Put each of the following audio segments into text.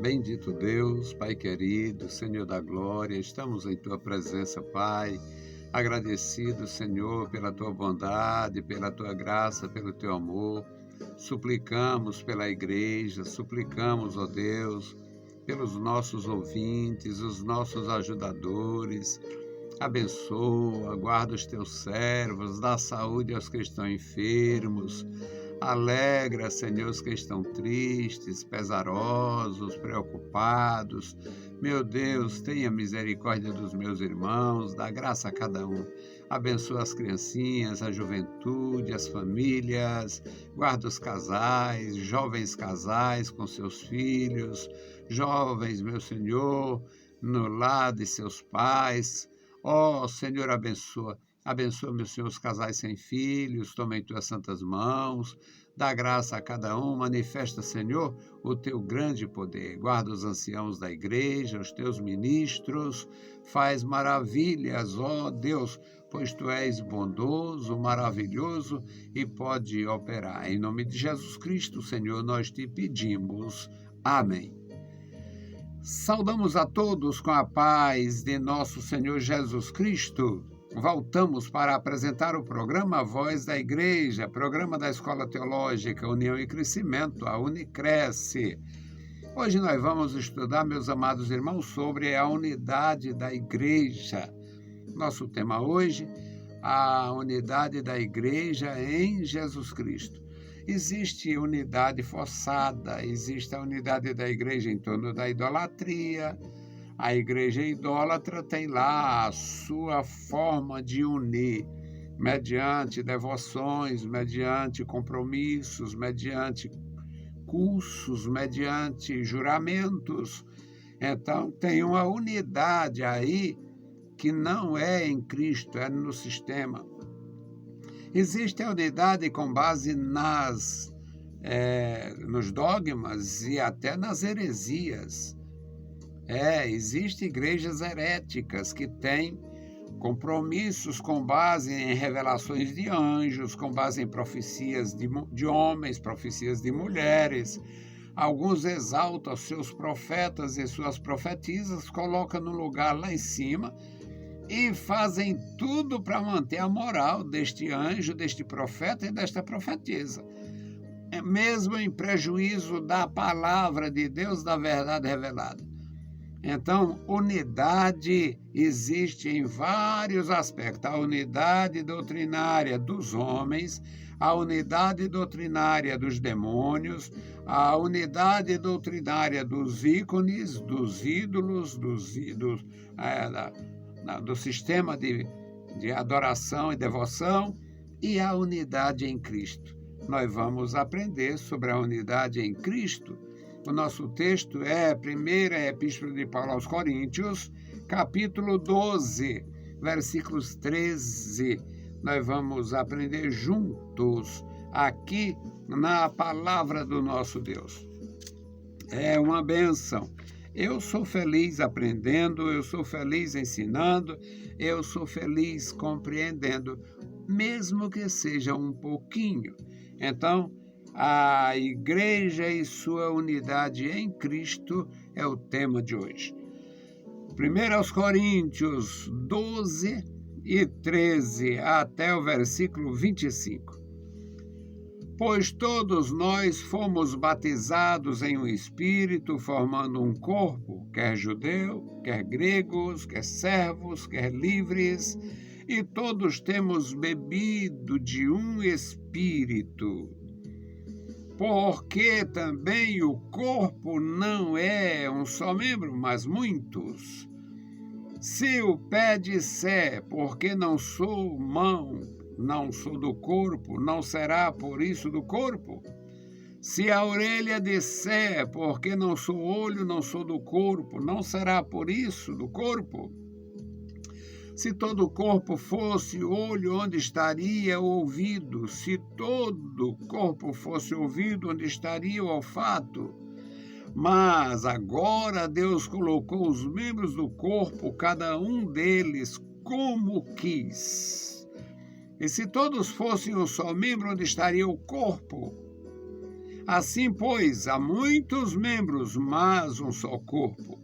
Bendito Deus, Pai querido, Senhor da glória, estamos em Tua presença, Pai, agradecido, Senhor, pela Tua bondade, pela Tua graça, pelo Teu amor. Suplicamos pela igreja, suplicamos, ó Deus, pelos nossos ouvintes, os nossos ajudadores. Abençoa, guarda os Teus servos, dá saúde aos que estão enfermos. Alegra, Senhor, os que estão tristes, pesarosos, preocupados. Meu Deus, tenha misericórdia dos meus irmãos, dá graça a cada um. Abençoa as criancinhas, a juventude, as famílias, guarda os casais, jovens casais com seus filhos, jovens, meu Senhor, no lar de seus pais. Ó, Senhor, abençoa. Abençoa, meu Senhor, os casais sem filhos, toma em tuas santas mãos, dá graça a cada um, manifesta, Senhor, o teu grande poder. Guarda os anciãos da igreja, os teus ministros, faz maravilhas, ó Deus, pois tu és bondoso, maravilhoso e pode operar. Em nome de Jesus Cristo, Senhor, nós te pedimos. Amém. Saudamos a todos com a paz de nosso Senhor Jesus Cristo. Voltamos para apresentar o programa Voz da Igreja, programa da Escola Teológica União e Crescimento, a Unicresce. Hoje nós vamos estudar, meus amados irmãos, sobre a unidade da Igreja. Nosso tema hoje, a unidade da Igreja em Jesus Cristo. Existe unidade forçada, existe a unidade da Igreja em torno da idolatria. A igreja idólatra tem lá a sua forma de unir, mediante devoções, mediante compromissos, mediante cursos, mediante juramentos. Então, tem uma unidade aí que não é em Cristo, é no sistema. Existe a unidade com base nos dogmas e até nas heresias. Existem igrejas heréticas que têm compromissos com base em revelações de anjos, com base em profecias de homens, profecias de mulheres. Alguns exaltam seus profetas e suas profetisas, colocam no lugar lá em cima e fazem tudo para manter a moral deste anjo, deste profeta e desta profetisa. Mesmo em prejuízo da palavra de Deus, da verdade revelada. Então, unidade existe em vários aspectos. A unidade doutrinária dos homens, a unidade doutrinária dos demônios, a unidade doutrinária dos ícones, dos ídolos, do sistema de adoração e devoção, e a unidade em Cristo. Nós vamos aprender sobre a unidade em Cristo. O nosso texto é a primeira epístola de Paulo aos Coríntios, capítulo 12, versículos 13. Nós vamos aprender juntos aqui na palavra do nosso Deus. É uma bênção. Eu sou feliz aprendendo, eu sou feliz ensinando, eu sou feliz compreendendo, mesmo que seja um pouquinho. Então, a igreja e sua unidade em Cristo é o tema de hoje. 1 Coríntios 12 e 13 até o versículo 25. Pois todos nós fomos batizados em um Espírito, formando um corpo, quer judeu, quer gregos, quer servos, quer livres, e todos temos bebido de um Espírito. Porque também o corpo não é um só membro, mas muitos. Se o pé disser, porque não sou mão, não sou do corpo, não será por isso do corpo? Se a orelha disser, porque não sou olho, não sou do corpo, não será por isso do corpo? Se todo o corpo fosse olho, onde estaria o ouvido? Se todo o corpo fosse ouvido, onde estaria o olfato? Mas agora Deus colocou os membros do corpo, cada um deles, como quis. E se todos fossem um só membro, onde estaria o corpo? Assim, pois, há muitos membros, mas um só corpo.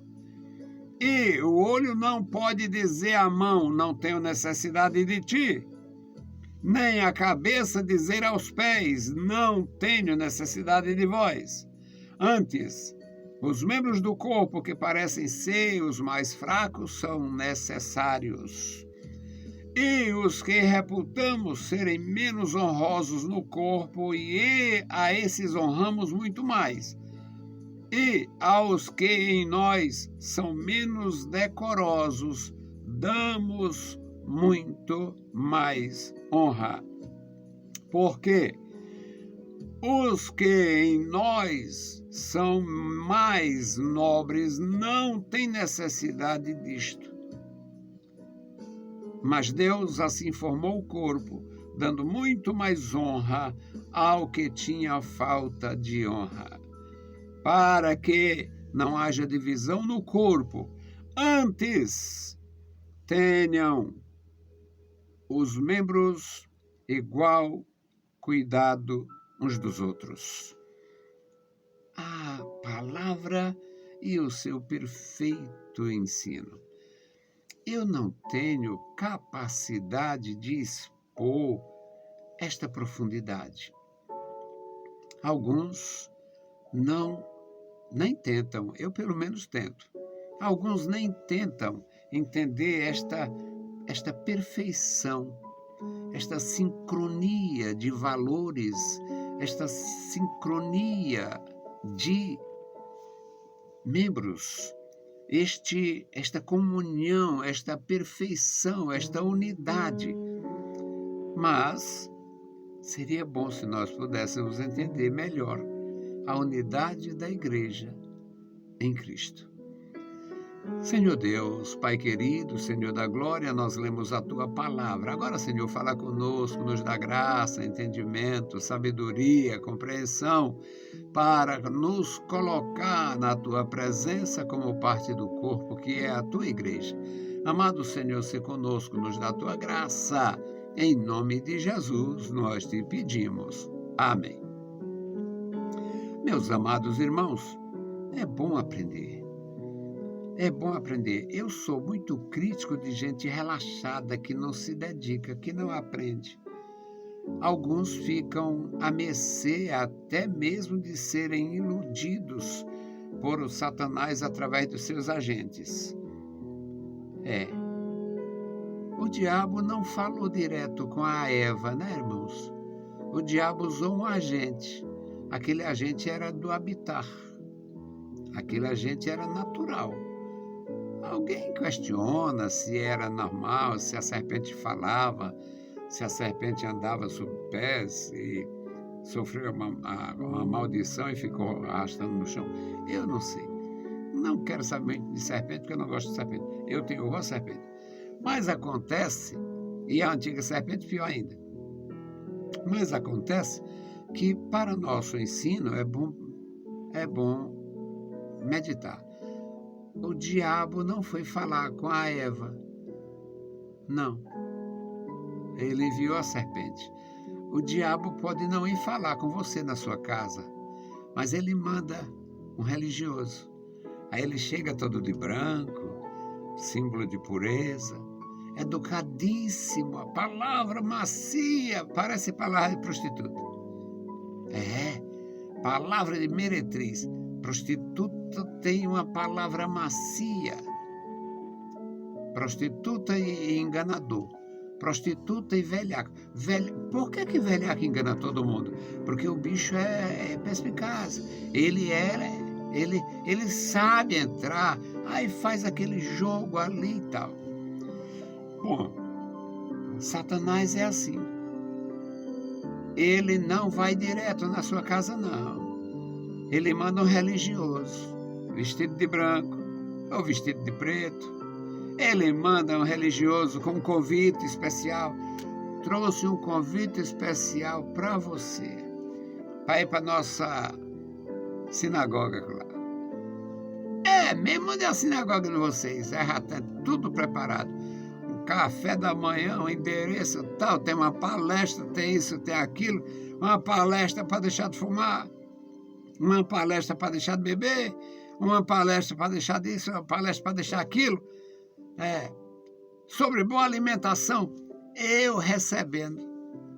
E o olho não pode dizer à mão, não tenho necessidade de ti, nem a cabeça dizer aos pés, não tenho necessidade de vós. Antes, os membros do corpo que parecem ser os mais fracos são necessários. E os que reputamos serem menos honrosos no corpo, e a esses honramos muito mais. E aos que em nós são menos decorosos, damos muito mais honra. Porque os que em nós são mais nobres não têm necessidade disto. Mas Deus assim formou o corpo, dando muito mais honra ao que tinha falta de honra, para que não haja divisão no corpo, antes tenham os membros igual cuidado uns dos outros. A palavra e o seu perfeito ensino. Eu não tenho capacidade de expor esta profundidade. Alguns nem tentam, eu pelo menos tento. Alguns nem tentam entender esta perfeição, esta sincronia de valores, esta sincronia de membros, esta comunhão, esta perfeição, esta unidade. Mas seria bom se nós pudéssemos entender melhor a unidade da igreja em Cristo. Senhor Deus, Pai querido, Senhor da glória, nós lemos a Tua palavra. Agora, Senhor, fala conosco, nos dá graça, entendimento, sabedoria, compreensão, para nos colocar na Tua presença como parte do corpo, que é a Tua igreja. Amado Senhor, se conosco, nos dá a Tua graça. Em nome de Jesus, nós te pedimos. Amém. Meus amados irmãos, é bom aprender. É bom aprender. Eu sou muito crítico de gente relaxada, que não se dedica, que não aprende. Alguns ficam à mercê até mesmo de serem iludidos por o Satanás através dos seus agentes. O diabo não falou direto com a Eva, né, irmãos? O diabo usou um agente. Aquele agente era do habitar. Aquele agente era natural. Alguém questiona se era normal, se a serpente falava, se a serpente andava sobre pés e sofreu uma maldição e ficou arrastando no chão. Eu não sei. Não quero saber de serpente, porque eu não gosto de serpente. Eu tenho horror a serpente. Mas acontece, e a antiga serpente pior ainda, mas acontece que para nosso ensino é bom meditar. O diabo não foi falar com a Eva. Não. Ele enviou a serpente. O diabo pode não ir falar com você na sua casa, mas ele manda um religioso. Aí ele chega todo de branco, símbolo de pureza, educadíssimo, a palavra macia, parece palavra de prostituta. Palavra de meretriz. Prostituta tem uma palavra macia. Prostituta e enganador. Prostituta e velhaco. Por que velhaco engana todo mundo? Porque o bicho é perspicaz. Ele sabe entrar, aí faz aquele jogo ali e tal. Bom, Satanás é assim. Ele não vai direto na sua casa, não. Ele manda um religioso, vestido de branco ou vestido de preto. Ele manda um religioso com um convite especial. Trouxe um convite especial para você, para ir para a nossa sinagoga lá. Mesmo onde é a sinagoga de vocês, já tem tudo preparado. Um café da manhã, um endereço tal, tem uma palestra, tem isso, tem aquilo, uma palestra para deixar de fumar. uma palestra para deixar de beber, uma palestra para deixar disso, uma palestra para deixar aquilo, sobre boa alimentação. Eu recebendo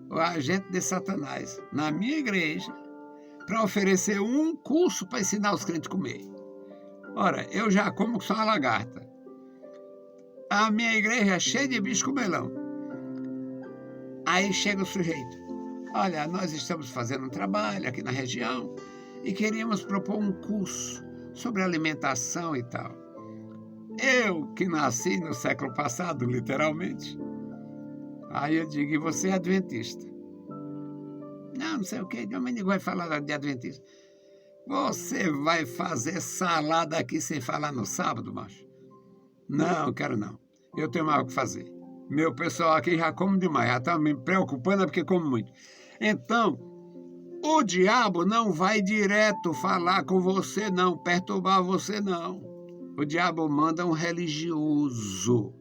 o agente de Satanás na minha igreja para oferecer um curso para ensinar os crentes a comer. Ora, eu já como só uma lagarta. A minha igreja é cheia de bicho comelão. Aí chega o sujeito. Olha, nós estamos fazendo um trabalho aqui na região e queríamos propor um curso sobre alimentação e tal. Eu, que nasci no século passado, literalmente. Aí eu digo, e você é adventista? Não sei o quê, o menino vai falar de adventista. Você vai fazer salada aqui sem falar no sábado, macho? Não, quero não. Eu tenho mais o que fazer. Meu pessoal aqui já come demais, já está me preocupando porque come muito. Então, o diabo não vai direto falar com você, não, perturbar você, não. O diabo manda um religioso.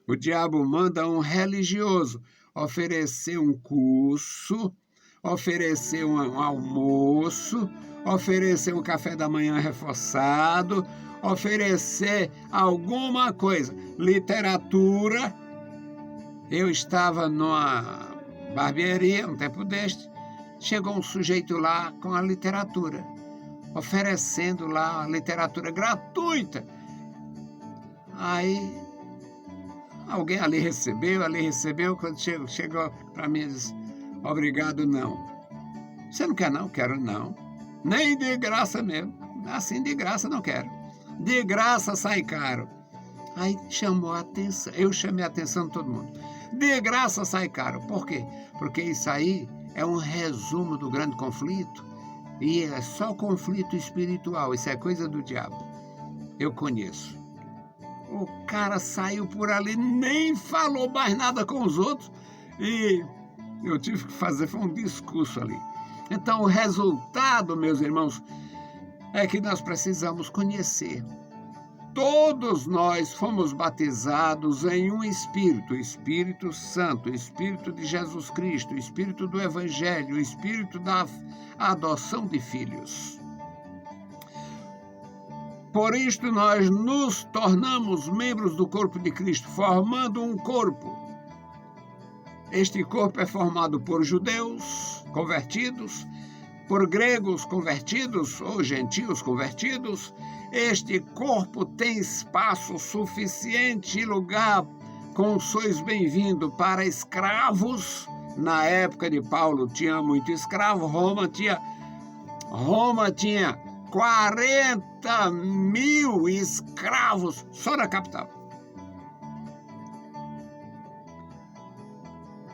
O diabo manda um religioso oferecer um curso, oferecer um almoço, oferecer um café da manhã reforçado, oferecer alguma coisa. Literatura. Eu estava numa barbearia, um tempo deste, chegou um sujeito lá com a literatura, oferecendo lá a literatura gratuita. Aí, alguém ali recebeu, quando chegou para mim e disse, obrigado, não. Você não quer não? Quero não. Nem de graça mesmo. Assim, de graça não quero. De graça sai caro. Aí chamou a atenção, eu chamei a atenção de todo mundo. De graça sai caro. Por quê? Porque isso aí é um resumo do grande conflito. E é só conflito espiritual, isso é coisa do diabo. Eu conheço. O cara saiu por ali, nem falou mais nada com os outros. E eu tive que fazer, foi um discurso ali. Então, o resultado, meus irmãos, é que nós precisamos conhecer. Todos nós fomos batizados em um Espírito, o Espírito Santo, o Espírito de Jesus Cristo, o Espírito do Evangelho, o Espírito da adoção de filhos. Por isto nós nos tornamos membros do corpo de Cristo, formando um corpo. Este corpo é formado por judeus convertidos, por gregos convertidos ou gentios convertidos. Este corpo tem espaço suficiente e lugar com sois bem-vindo para escravos. Na época de Paulo tinha muito escravo, Roma tinha 40 mil escravos só na capital.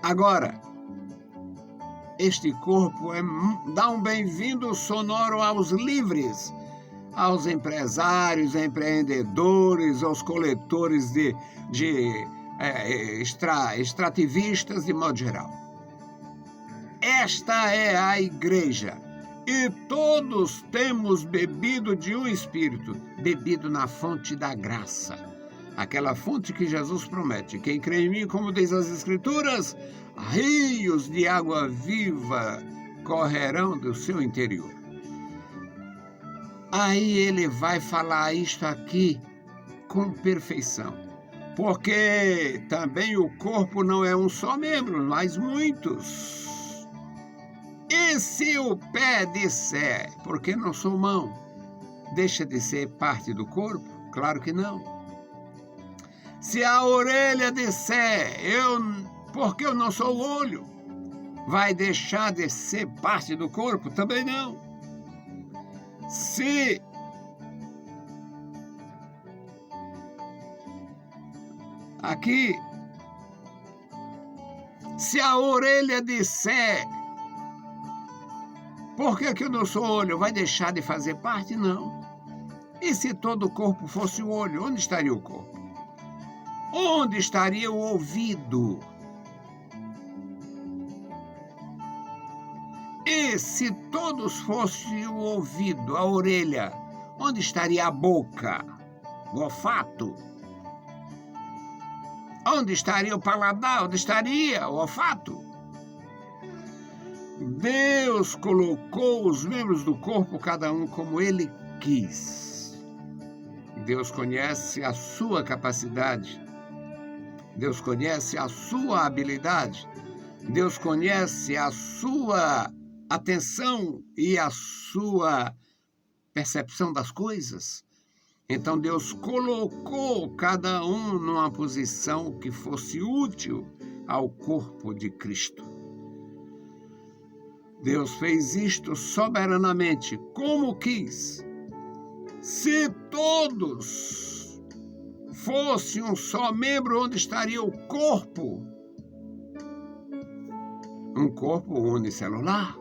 Agora, este corpo dá um bem-vindo sonoro aos livres, aos empresários, empreendedores, aos coletores extrativistas, de modo geral. Esta é a igreja. E todos temos bebido de um Espírito, bebido na fonte da graça. Aquela fonte que Jesus promete. Quem crê em mim, como diz as Escrituras, rios de água viva correrão do seu interior. Aí ele vai falar isto aqui com perfeição. Porque também o corpo não é um só membro, mas muitos. E se o pé disser, porque não sou mão, deixa de ser parte do corpo? Claro que não. Se a orelha disser, porque eu não sou o olho, vai deixar de ser parte do corpo? Também não. Se a orelha disser, por que eu não sou olho? Vai deixar de fazer parte? Não. E se todo o corpo fosse o olho, onde estaria o corpo? Onde estaria o ouvido? E se todos fossem o ouvido, a orelha, onde estaria a boca? O olfato? Onde estaria o paladar? Onde estaria o olfato? Deus colocou os membros do corpo, cada um como Ele quis. Deus conhece a sua capacidade. Deus conhece a sua habilidade. Deus conhece a sua atenção e a sua percepção das coisas. Então Deus colocou cada um numa posição que fosse útil ao corpo de Cristo. Deus fez isto soberanamente, como quis. Se todos fossem um só membro, onde estaria o corpo? Um corpo unicelular?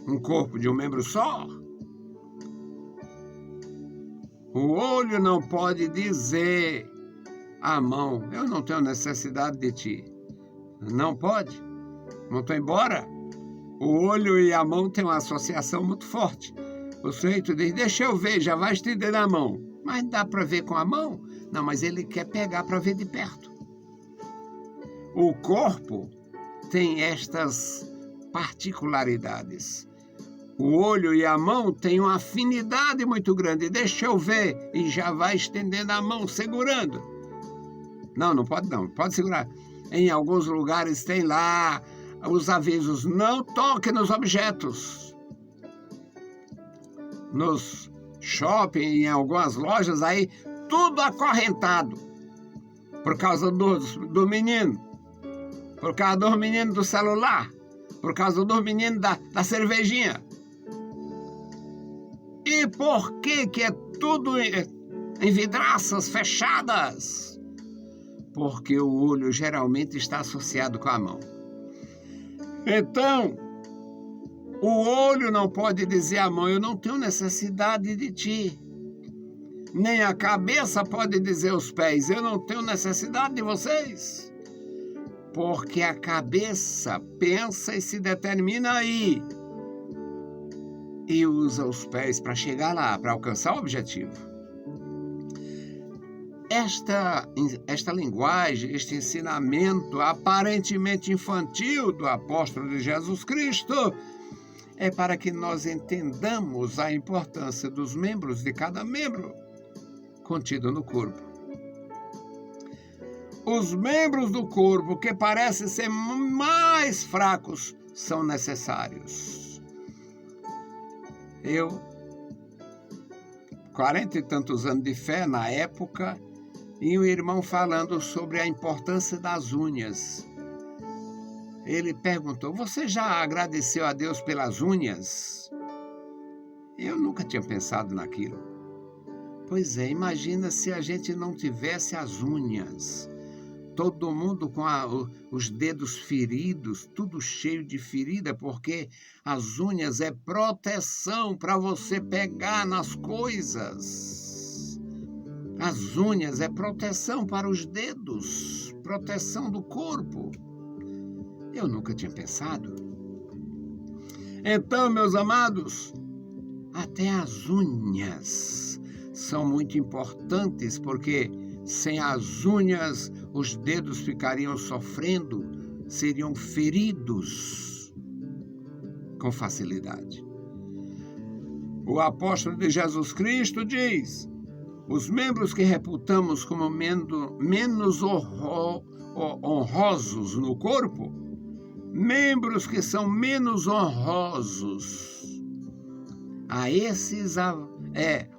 Um corpo de um membro só? O olho não pode dizer à mão: eu não tenho necessidade de ti. Não pode. Muito embora o olho e a mão têm uma associação muito forte. O sujeito diz: deixa eu ver, já vai estender na mão. Mas dá para ver com a mão? Não, mas ele quer pegar para ver de perto. O corpo tem estas particularidades. O olho e a mão têm uma afinidade muito grande. Deixa eu ver. E já vai estendendo a mão, segurando. Não pode não. Pode segurar. Em alguns lugares tem lá os avisos: não toque nos objetos. Nos shopping, em algumas lojas aí, tudo acorrentado. Por causa do menino. Por causa dos meninos do celular. Por causa dos meninos da cervejinha. E por que é tudo em vidraças fechadas? Porque o olho geralmente está associado com a mão. Então, o olho não pode dizer à mão: eu não tenho necessidade de ti. Nem a cabeça pode dizer aos pés: eu não tenho necessidade de vocês. Porque a cabeça pensa e se determina aí. E usa os pés para chegar lá, para alcançar o objetivo. Esta linguagem, este ensinamento aparentemente infantil do apóstolo de Jesus Cristo é para que nós entendamos a importância dos membros de cada membro contido no corpo. Os membros do corpo que parecem ser mais fracos são necessários. Eu, 40 e tantos anos de fé na época, e um irmão falando sobre a importância das unhas. Ele perguntou: você já agradeceu a Deus pelas unhas? Eu nunca tinha pensado naquilo. Pois é, imagina se a gente não tivesse as unhas. Todo mundo com os dedos feridos, tudo cheio de ferida, porque as unhas é proteção para você pegar nas coisas. As unhas é proteção para os dedos, proteção do corpo. Eu nunca tinha pensado. Então, meus amados, até as unhas são muito importantes, porque sem as unhas, os dedos ficariam sofrendo, seriam feridos com facilidade. O apóstolo de Jesus Cristo diz: os membros que reputamos como menos honrosos no corpo, membros que são menos honrosos, a esses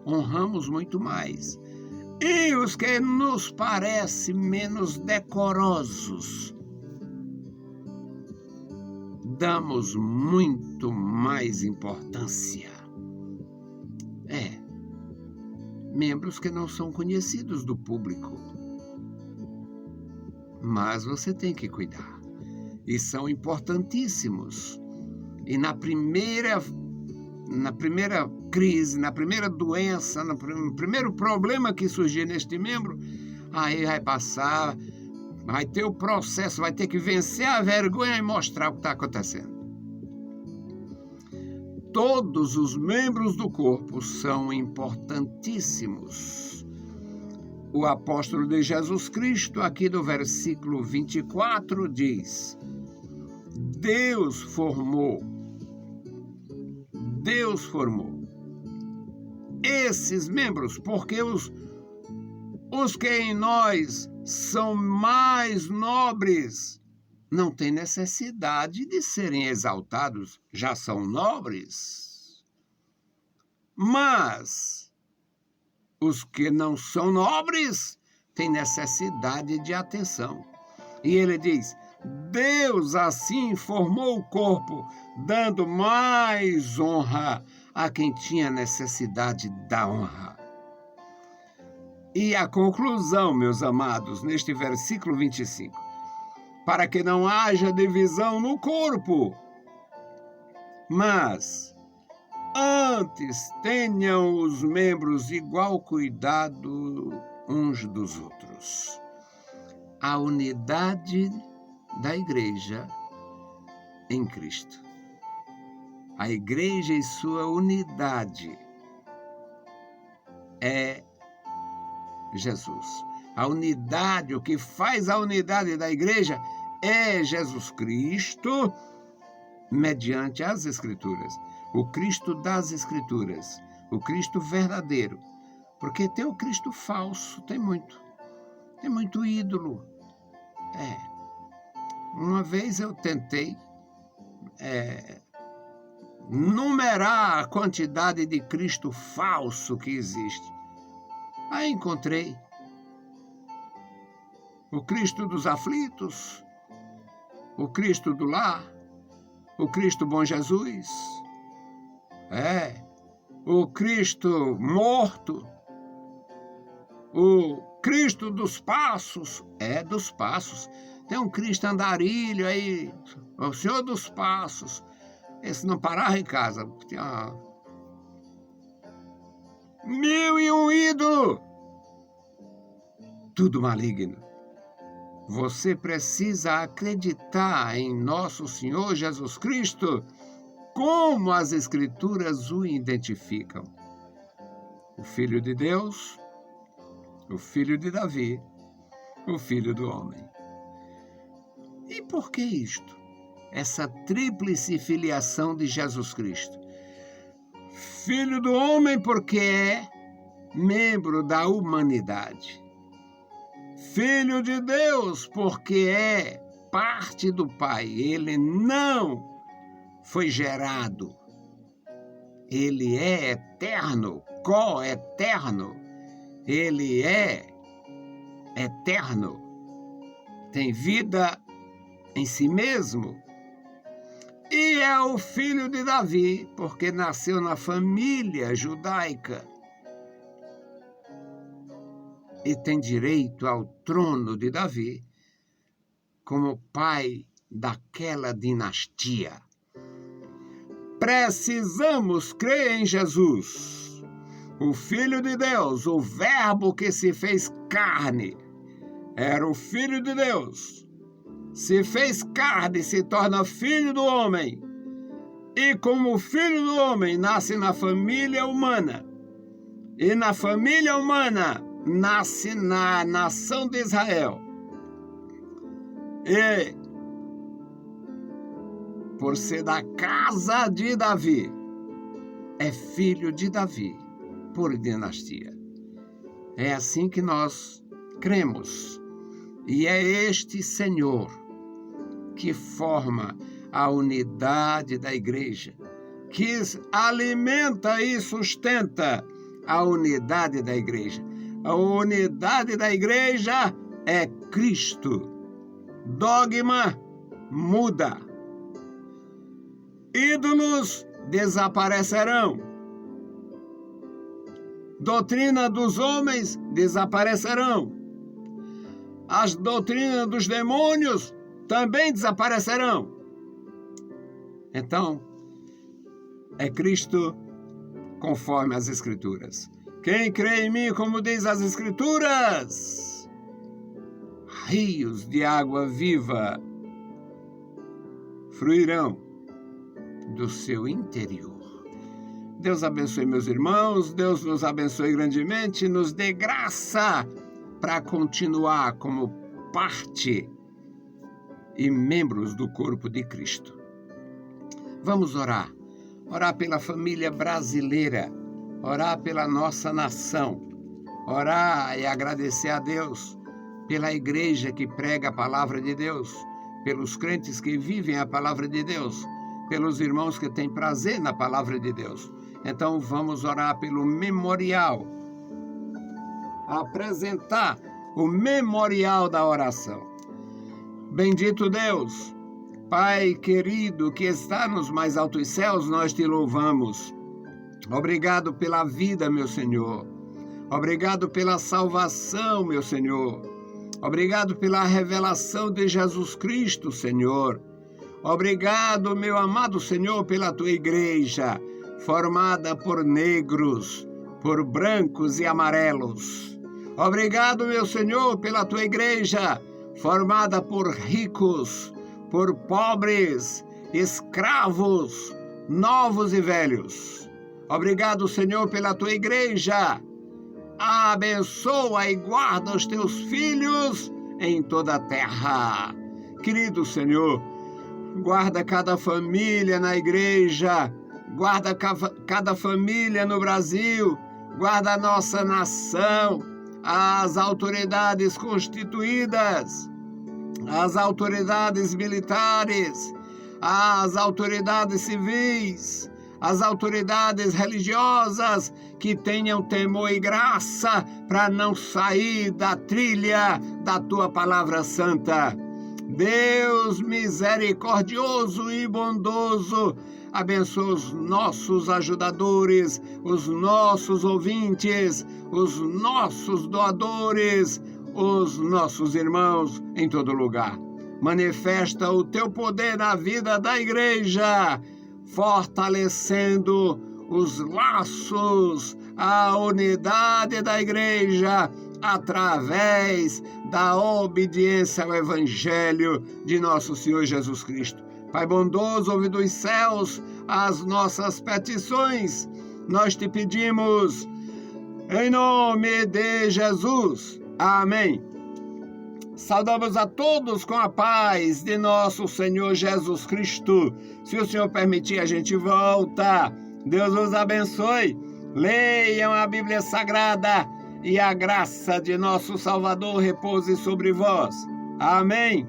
honramos muito mais. E os que nos parecem menos decorosos, damos muito mais importância. Membros que não são conhecidos do público. Mas você tem que cuidar. E são importantíssimos. E na primeira crise, na primeira doença, no primeiro problema que surgir neste membro, aí vai passar, vai ter o processo, vai ter que vencer a vergonha e mostrar o que está acontecendo. Todos os membros do corpo são importantíssimos. O apóstolo de Jesus Cristo, aqui do versículo 24, diz: Deus formou. Deus formou esses membros, porque os que em nós são mais nobres não têm necessidade de serem exaltados, já são nobres. Mas os que não são nobres têm necessidade de atenção. E ele diz: Deus assim formou o corpo, dando mais honra a quem tinha necessidade da honra. E a conclusão, meus amados, neste versículo 25: para que não haja divisão no corpo, mas antes tenham os membros igual cuidado uns dos outros. A unidade da igreja em Cristo. A igreja e sua unidade é Jesus. A unidade, o que faz a unidade da igreja é Jesus Cristo, mediante as Escrituras. O Cristo das Escrituras, o Cristo verdadeiro. Porque tem o Cristo falso, tem muito ídolo. Uma vez eu tentei numerar a quantidade de Cristo falso que existe. Aí encontrei o Cristo dos aflitos, o Cristo do lar, o Cristo bom Jesus, o Cristo morto, o Cristo dos passos, dos passos. Tem um Cristo andarilho aí, o Senhor dos passos. Esse não parava em casa. Tinha 1001 ídolos. Tudo maligno. Você precisa acreditar em nosso Senhor Jesus Cristo, como as Escrituras o identificam. O Filho de Deus, o Filho de Davi, o Filho do homem. E por que isto? Essa tríplice filiação de Jesus Cristo. Filho do homem porque é membro da humanidade. Filho de Deus porque é parte do Pai. Ele não foi gerado. Ele é eterno, co-eterno. Ele é eterno. Tem vida em si mesmo. E é o filho de Davi, porque nasceu na família judaica. E tem direito ao trono de Davi como pai daquela dinastia. Precisamos crer em Jesus, o Filho de Deus, o Verbo que se fez carne. Era o Filho de Deus. Se fez carne, se torna filho do homem. E como filho do homem, nasce na família humana. E na família humana, nasce na nação de Israel. E, por ser da casa de Davi, é filho de Davi, por dinastia. É assim que nós cremos. E é este Senhor que forma a unidade da igreja, que alimenta e sustenta a unidade da igreja. A unidade da igreja é Cristo. Dogma muda. Ídolos desaparecerão. Doutrina dos homens desaparecerão. As doutrinas dos demônios também desaparecerão. Então, é Cristo conforme as Escrituras. Quem crê em mim, como diz as Escrituras, rios de água viva fluirão do seu interior. Deus abençoe meus irmãos, Deus nos abençoe grandemente, nos dê graça para continuar como parte e membros do corpo de Cristo. Vamos orar. Orar pela família brasileira. Orar pela nossa nação. Orar e agradecer a Deus pela igreja que prega a palavra de Deus, pelos crentes que vivem a palavra de Deus, pelos irmãos que têm prazer na palavra de Deus. Então vamos orar pelo memorial. Apresentar o memorial da oração. Bendito Deus, Pai querido que está nos mais altos céus, nós te louvamos. Obrigado pela vida, meu Senhor. Obrigado pela salvação, meu Senhor. Obrigado pela revelação de Jesus Cristo, Senhor. Obrigado, meu amado Senhor, pela tua igreja, formada por negros, por brancos e amarelos. Obrigado, meu Senhor, pela tua igreja, formada por ricos, por pobres, escravos, novos e velhos. Obrigado, Senhor, pela tua igreja. Abençoa e guarda os teus filhos em toda a terra. Querido Senhor, guarda cada família na igreja, guarda cada família no Brasil, guarda a nossa nação, as autoridades constituídas, as autoridades militares, as autoridades civis, as autoridades religiosas, que tenham temor e graça para não sair da trilha da tua palavra santa. Deus misericordioso e bondoso, abençoa os nossos ajudadores, os nossos ouvintes, os nossos doadores, os nossos irmãos em todo lugar. Manifesta o teu poder na vida da igreja, fortalecendo os laços, a unidade da igreja, através da obediência ao Evangelho de nosso Senhor Jesus Cristo. Pai bondoso, ouve dos céus as nossas petições. Nós te pedimos, em nome de Jesus. Amém. Saudamos a todos com a paz de nosso Senhor Jesus Cristo. Se o Senhor permitir, a gente volta. Deus os abençoe. Leiam a Bíblia Sagrada e a graça de nosso Salvador repouse sobre vós. Amém.